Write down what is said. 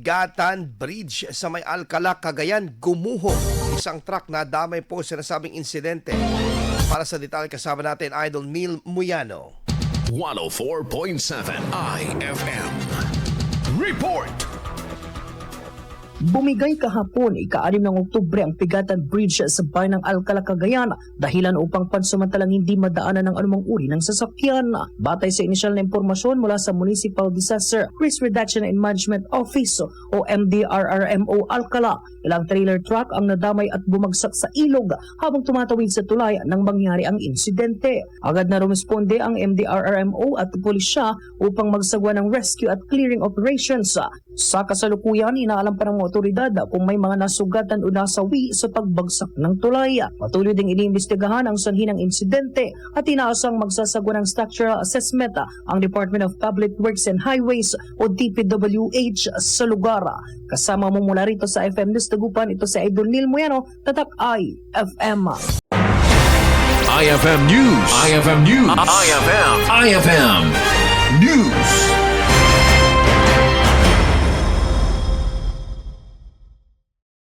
Gatan Bridge sa may Alcala, Cagayan, gumuho. Isang truck na damay po sa nasabing insidente. Para sa detalye kasama natin, Idol Neil Muyano. 104.7 IFM. Report! Bumigay kahapon, ika-6 ng Oktubre ang Pigatan Bridge sa bayan ng Alcala, Cagayan dahilan upang pansamantalang hindi madaanan ng anumang uri ng sasakyan. Batay sa inisyal na impormasyon mula sa Municipal Disaster Risk Reduction and Management Office o MDRRMO Alcala, ilang trailer truck ang nadamay at bumagsak sa ilog habang tumatawid sa tulay nang mangyari ang insidente. Agad na rumisponde ang MDRRMO at pulisya upang magsagwa ng rescue at clearing operations. Sa kasalukuyan, inaalam pa ng mga otoridad kung may mga nasugatan o nasawi sa pagbagsak ng tulay. Patuloy ding iniimbestigahan ang sanhi ng insidente at inaasang magsasagwa ng structural assessment ang Department of Public Works and Highways o DPWH sa lugar. Kasama mo mula rito sa FM News Tagupan, ito si Idol Neil Muyano, Tatak IFM. IFM News. IFM News. IFM News.